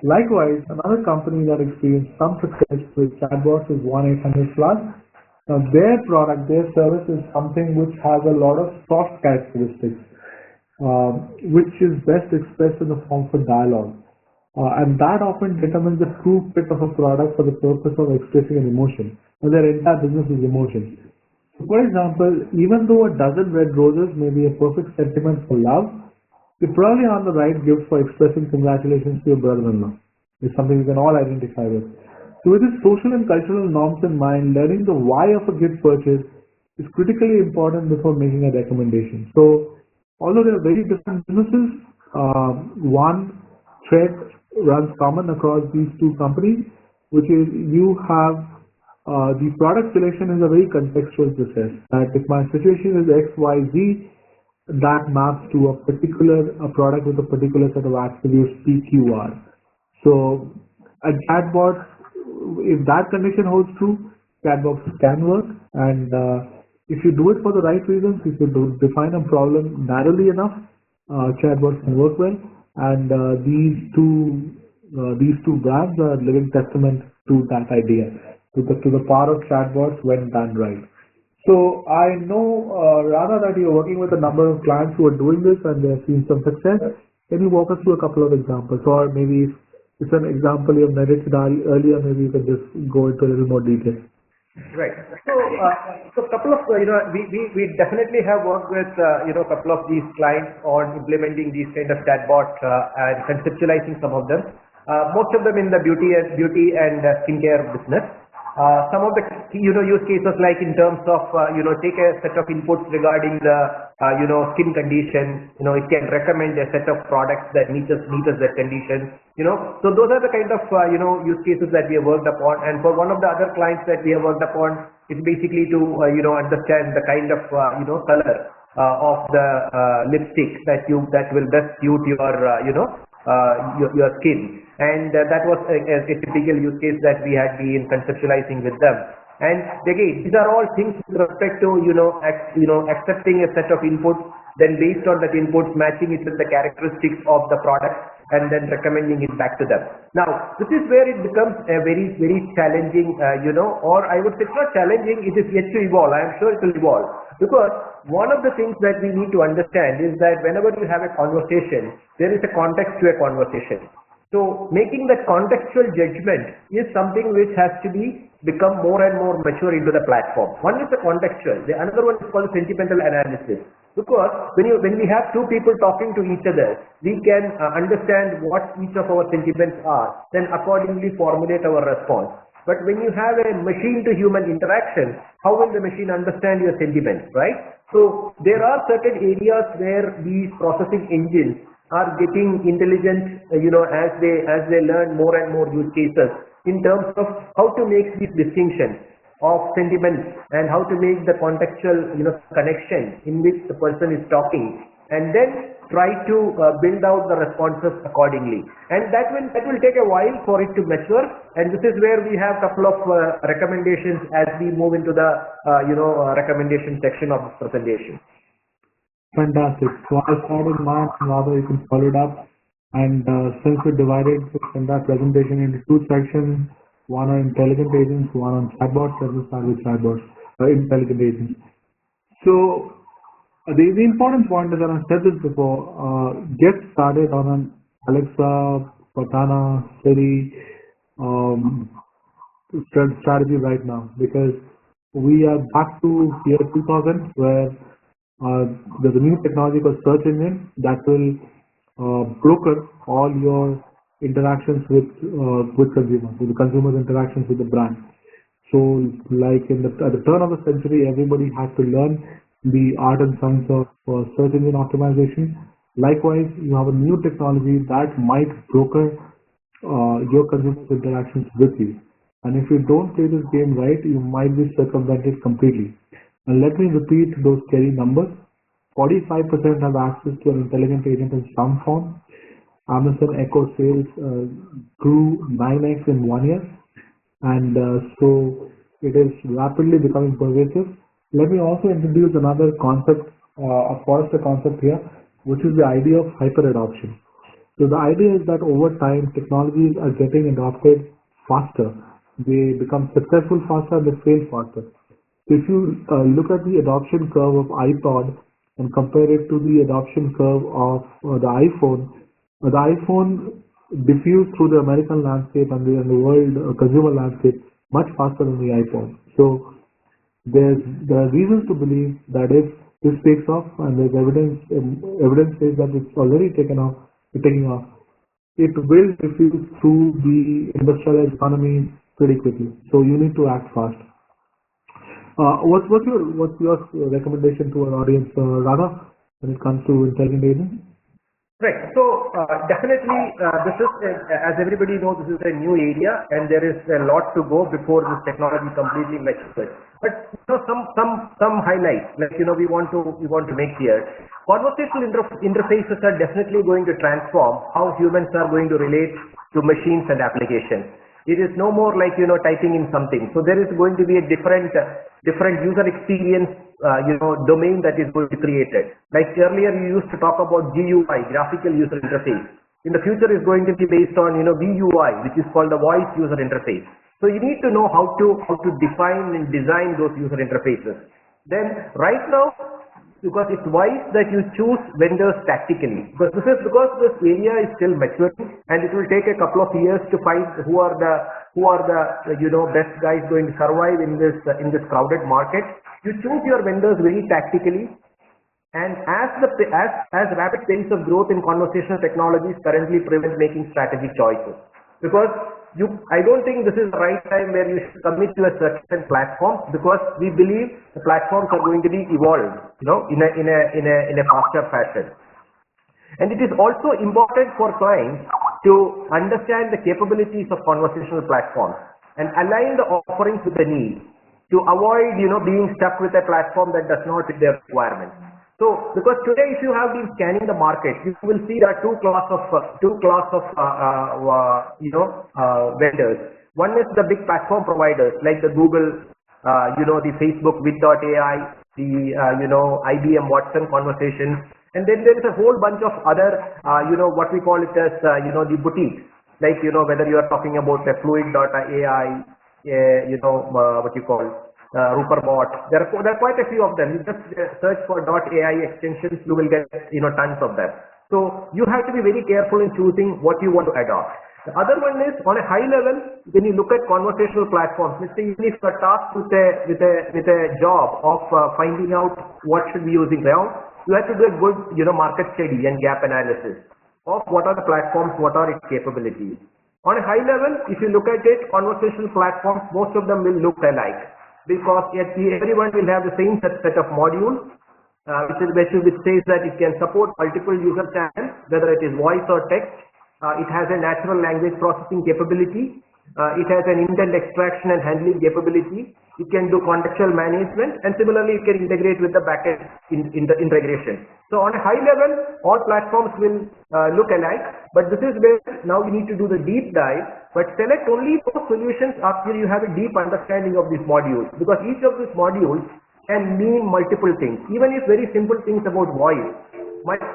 Speaker 1: Likewise, another company that experienced some success with chatbots is 1-800-FLOWERS. Now, their product, their service is something which has a lot of soft characteristics, which is best expressed in the form of dialogue. And that often determines the true fit of a product for the purpose of expressing an emotion. And their entire business is emotion. So for example, even though a dozen red roses may be a perfect sentiment for love, you probably aren't the right gift for expressing congratulations to your brother-in-law. It's something we can all identify with. So with these social and cultural norms in mind, learning the why of a gift purchase is critically important before making a recommendation. So although there are very different businesses, one thread runs common across these two companies, which is you have the product selection is a very contextual process. That if my situation is X, Y, Z, that maps to a product with a particular set of attributes PQR. So a chatbot, if that condition holds true, chatbots can work, and if you do it for the right reasons, if you do define a problem narrowly enough, chatbots can work well. And these two brands are living testament to that idea, to the power of chatbots when done right. So I know, Radha, that you're working with a number of clients who are doing this and they're seeing some success. Can you walk us through a couple of examples? Or maybe if it's an example you have narrated earlier, maybe you can just go into a little more detail.
Speaker 2: Right. So couple of, we definitely have worked with, a couple of these clients on implementing these kind of chatbots and conceptualizing some of them. Most of them in the beauty and skincare business. Some of the use cases, like in terms of take a set of inputs regarding the skin condition. It can recommend a set of products that meets that condition. So those are the kind of use cases that we have worked upon. And for one of the other clients that we have worked upon, it's basically to understand the kind of color of the lipstick that will best suit your skin. And that was a typical use case that we had been conceptualizing with them. And again, these are all things with respect to accepting a set of inputs, then based on that inputs, matching it with the characteristics of the product, and then recommending it back to them. Now, this is where it becomes a very, very challenging, or I would say it's not challenging, it is yet to evolve. I am sure it will evolve. Because one of the things that we need to understand is that whenever you have a conversation, there is a context to a conversation. So making that contextual judgment is something which has to become more and more mature into the platform. One is the contextual. The another one is called sentimental analysis. Because when we have two people talking to each other, we can understand what each of our sentiments are, then accordingly formulate our response. But when you have a machine to human interaction, how will the machine understand your sentiments, right? So there are certain areas where these processing engines are getting intelligent, as they learn more and more use cases in terms of how to make these distinctions of sentiments and how to make the contextual, connection in which the person is talking, and then try to build out the responses accordingly. And that will take a while for it to mature. And this is where we have a couple of recommendations as we move into the recommendation section of this presentation.
Speaker 1: Fantastic. So I started mine, and rather you can follow it up. And since we divided this entire presentation into two sections, one on intelligent agents, one on chatbots, let us start with chatbots, intelligent agents. So the important point is, and I've said this before, get started on an Alexa, Cortana, Siri strategy right now, because we are back to year 2000 where there's a new technology called search engine that will broker all your interactions with consumers, with the consumers' interactions with the brand. So, like at the turn of the century, everybody had to learn the art and science of search engine optimization. Likewise, you have a new technology that might broker your consumers' interactions with you. And if you don't play this game right, you might be circumvented completely. And let me repeat those scary numbers. 45% have access to an intelligent agent in some form. Amazon Echo sales grew 9x in 1 year, and so it is rapidly becoming pervasive. Let me also introduce another concept, a Forrester concept here, which is the idea of hyper adoption. So the idea is that over time, technologies are getting adopted faster. They become successful faster, they fail faster. If you look at the adoption curve of iPod and compare it to the adoption curve of the iPhone diffused through the American landscape and the world consumer landscape much faster than the iPhone. So there are reasons to believe that if this takes off, and there's evidence says that it's already taking off, it will diffuse through the industrialized economy pretty quickly. So you need to act fast. What's your recommendation to our audience, Radha, when it comes to intelligent agents?
Speaker 2: Right. So definitely, this is as everybody knows, this is a new area, and there is a lot to go before this technology completely matures. But some highlights, like we want to make here. Conversational interfaces are definitely going to transform how humans are going to relate to machines and applications. It is no more like, typing in something. So there is going to be a different user experience, domain that is going to be created. Like earlier you used to talk about GUI, graphical user interface. In the future is going to be based on, VUI, which is called the voice user interface. So you need to know how to define and design those user interfaces. Then right now, because it's wise that you choose vendors tactically, because this area is still maturing and it will take a couple of years to find who are the best guys going to survive in this crowded market. You choose your vendors very tactically, and as rapid pace of growth in conversational technologies currently prevent making strategic choices, because I don't think this is the right time where you should commit to a certain platform, because we believe the platforms are going to be evolved, in a faster fashion. And it is also important for clients to understand the capabilities of conversational platforms and align the offerings with the needs to avoid, being stuck with a platform that does not fit their requirements. So, because today, if you have been scanning the market, you will see there are two class of vendors. One is the big platform providers like the Google, the Facebook with.ai, the IBM Watson Conversations, and then there is a whole bunch of other what we call it as the boutiques, like whether you are talking about the Fluid.ai, what you call Ruperbot. There are quite a few of them. You just search for .ai extensions, you will get tons of them. So you have to be very careful in choosing what you want to adopt. The other one is, on a high level, when you look at conversational platforms, let's say even if you are tasked with a job of finding out what should be using now, you have to do a good market study and gap analysis of what are the platforms, what are its capabilities. On a high level, if you look at it, conversational platforms, most of them will look alike, because everyone will have the same set of modules, which says that it can support multiple user channels, whether it is voice or text. It has a natural language processing capability. It has an intent extraction and handling capability. It can do contextual management, and similarly, it can integrate with the backend integration. So on a high level, all platforms will look alike, but this is where now you need to do the deep dive, but select only those solutions after you have a deep understanding of these modules, because each of these modules can mean multiple things. Even if very simple things about voice,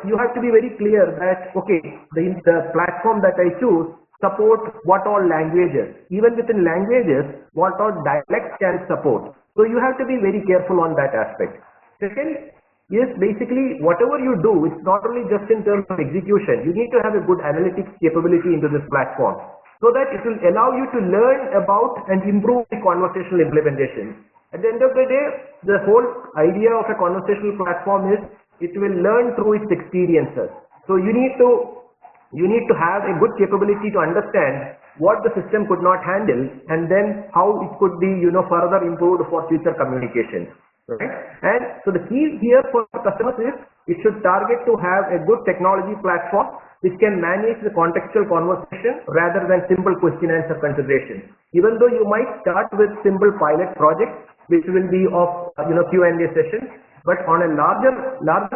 Speaker 2: you have to be very clear that, okay, the platform that I choose support what all languages. Even within languages, what all dialects can support. So you have to be very careful on that aspect. Second is basically whatever you do, it's not only just in terms of execution, you need to have a good analytics capability into this platform, so that it will allow you to learn about and improve the conversational implementation. At the end of the day, the whole idea of a conversational platform is it will learn through its experiences. So you need to have a good capability to understand what the system could not handle, and then how it could be further improved for future communications. Right? And so the key here for customers is it should target to have a good technology platform which can manage the contextual conversation rather than simple question answer consideration. Even though you might start with simple pilot projects which will be of Q&A sessions, but on a larger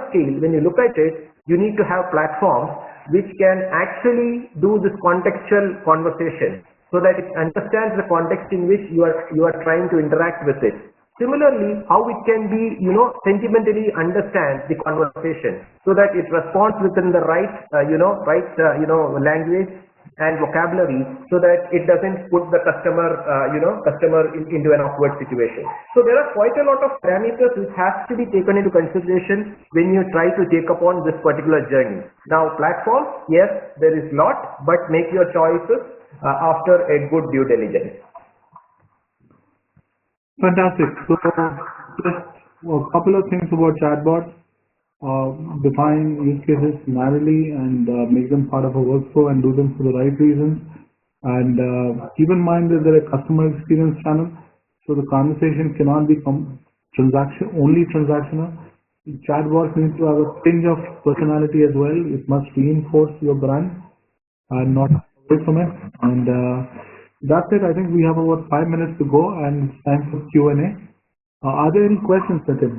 Speaker 2: scale, when you look at it, you need to have platforms which can actually do this contextual conversation, so that it understands the context in which you are trying to interact with it. Similarly, how it can be, sentimentally understand the conversation, so that it responds within the right language and vocabulary, so that it doesn't put the customer into an awkward situation. So there are quite a lot of parameters which has to be taken into consideration when you try to take upon this particular journey. Now, platforms, yes, there is lot, but make your choices after a good due diligence.
Speaker 1: Fantastic. So just a couple of things about chatbots. Define use cases narrowly and make them part of a workflow and do them for the right reasons. And keep in mind that they're a customer experience channel, so the conversation cannot be only transactional. Chatbots need to have a tinge of personality as well. It must reinforce your brand and not away from it. And that's it. I think we have about 5 minutes to go, and it's time for Q&A. Are there any questions, Nitin?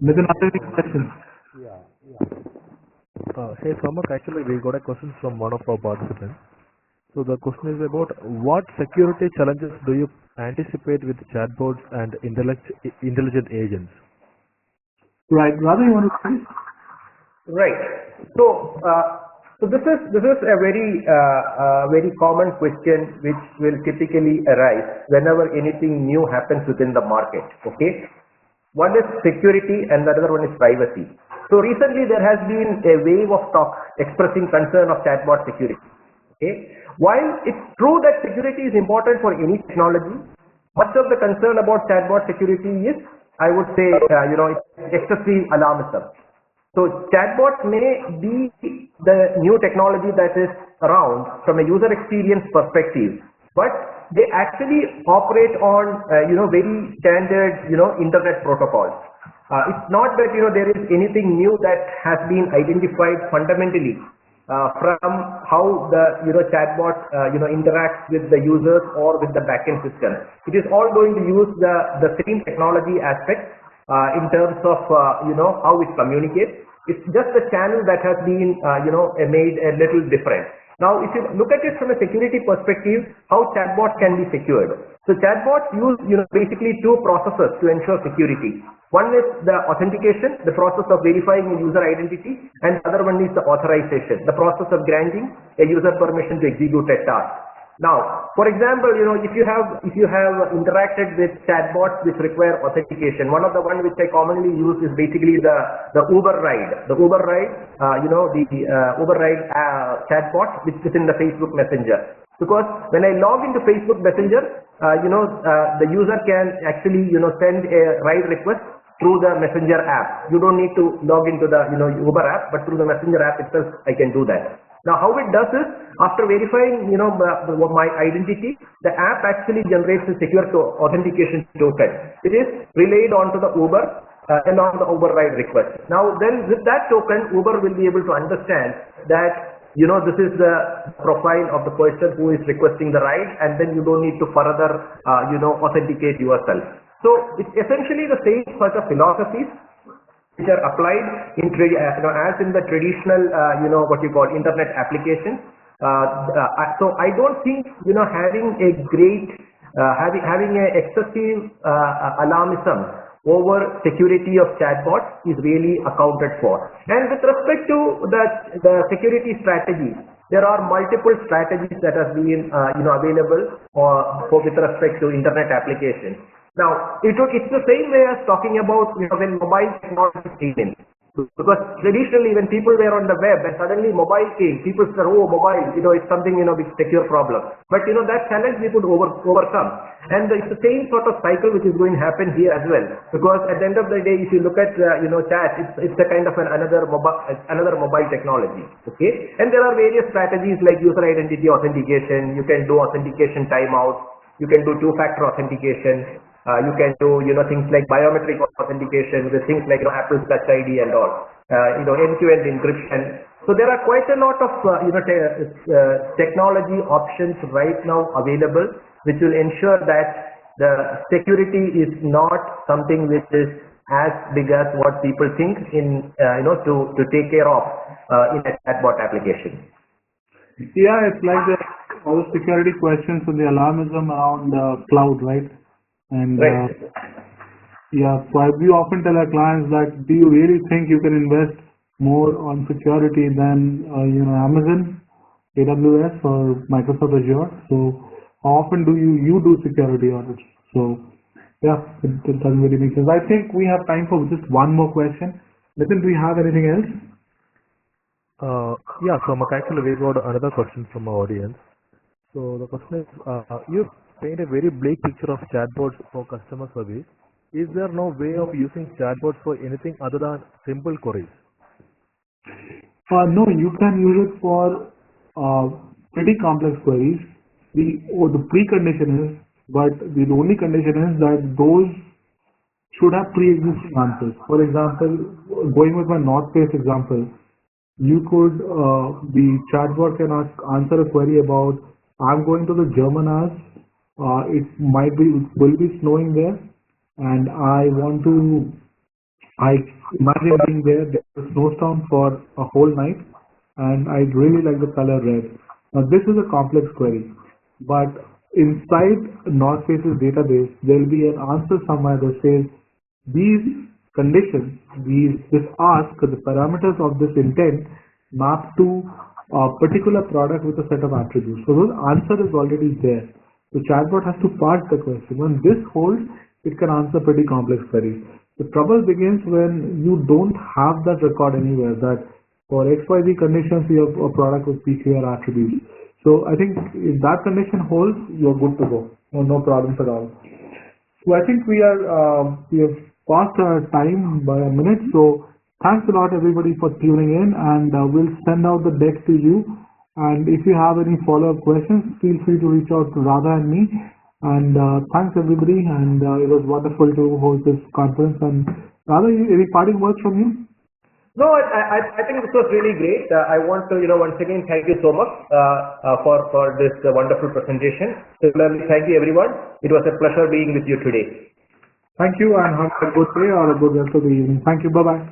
Speaker 1: Nitin, are there any questions?
Speaker 3: Hey Samak, actually we got a question from one of our participants. So the question is about what security challenges do you anticipate with chatbots and intelligent agents?
Speaker 1: Right. Radha, you want to say?
Speaker 2: Right. So this is a very common question which will typically arise whenever anything new happens within the market. Okay. One is security and the other one is privacy. So recently there has been a wave of talk expressing concern of chatbot security. Okay. While it's true that security is important for any technology, much of the concern about chatbot security is, I would say, it's excessive alarmism. So chatbots may be the new technology that is around from a user experience perspective, but they actually operate on very standard internet protocols. It's not that there is anything new that has been identified fundamentally from how the chatbot interacts with the users or with the backend system. It is all going to use the same technology aspect in terms of how it communicates. It's just the channel that has been made a little different. Now, if you look at it from a security perspective, how chatbots can be secured. So chatbots use basically two processes to ensure security. One is the authentication, the process of verifying a user identity, and the other one is the authorization, the process of granting a user permission to execute a task. Now, for example, if you have interacted with chatbots which require authentication, one of the one which I commonly use is basically the Uber ride. The Uber ride, Uber ride chatbot which is in the Facebook Messenger. Because when I log into Facebook Messenger, the user can actually send a ride request through the Messenger app. You don't need to log into the Uber app, but through the Messenger app itself, I can do that. Now, how it does is, after verifying my identity, the app actually generates a secure authentication token. It is relayed onto the Uber along the Uber ride request. Now, then with that token, Uber will be able to understand that this is the profile of the person who is requesting the ride, and then you don't need to further authenticate yourself. So it's essentially the same sort of philosophies which are applied in as in the traditional what you call internet applications. So I don't think having a great having a excessive alarmism over security of chatbots is really accounted for. And with respect to the security strategy, there are multiple strategies that have been available with respect to internet applications. Now, it's the same way as talking about when mobile technology came in. Because traditionally, when people were on the web and suddenly mobile came, people said, "Oh, mobile, it's something big secure problem." But that challenge we could overcome. And it's the same sort of cycle which is going to happen here as well. Because at the end of the day, if you look at chat, it's a kind of another mobile technology. Okay, and there are various strategies like user identity authentication. You can do authentication timeout. You can do two-factor authentication. You can do things like biometric authentication with things like Apple's Touch ID and all. End-to-end encryption. So there are quite a lot of technology options right now available, which will ensure that the security is not something which is as big as what people think in to take care of in a chatbot application.
Speaker 1: Yeah, it's like all the security questions and the alarmism around cloud, right? And
Speaker 2: right.
Speaker 1: Yeah, so we often tell our clients that, do you really think you can invest more on security than Amazon, AWS, or Microsoft Azure? So how often do you do security audits? So yeah, it doesn't really make sense. I think we have time for just one more question. Nitin, do you have anything else?
Speaker 3: Yeah, so actually we got another question from our audience. So the question is, you paint a very bleak picture of chatbots for customer service. Is there no way of using chatbots for anything other than simple queries?
Speaker 1: No, you can use it for pretty complex queries. The precondition is, but the only condition is that those should have pre-existing answers. For example, going with my North Face example, you could the chatbot can answer a query about, I'm going to the German Alps. It will be snowing there, and I want to I imagine being there, there's a snowstorm for a whole night, and I really like the color red. Now, this is a complex query, but inside North Face's database, there will be an answer somewhere that says these conditions, this ask, the parameters of this intent map to a particular product with a set of attributes. So, the answer is already there. The chatbot has to parse the question. When this holds, it can answer pretty complex queries. The trouble begins when you don't have that record anywhere, that for XYZ conditions you have a product with PQR attributes. So I think if that condition holds, you're good to go. No problems at all. So I think we have passed our time by a minute. So thanks a lot everybody for tuning in, and we'll send out the deck to you. And if you have any follow-up questions, feel free to reach out to Radha and me. And thanks everybody, and it was wonderful to host this conference. And Radha, any parting words from you?
Speaker 2: No, I think this was really great. I want to, once again, thank you so much for this wonderful presentation. Similarly, thank you everyone. It was a pleasure being with you today.
Speaker 1: Thank you, and have a good day or a good rest of the evening. Thank you. Bye-bye.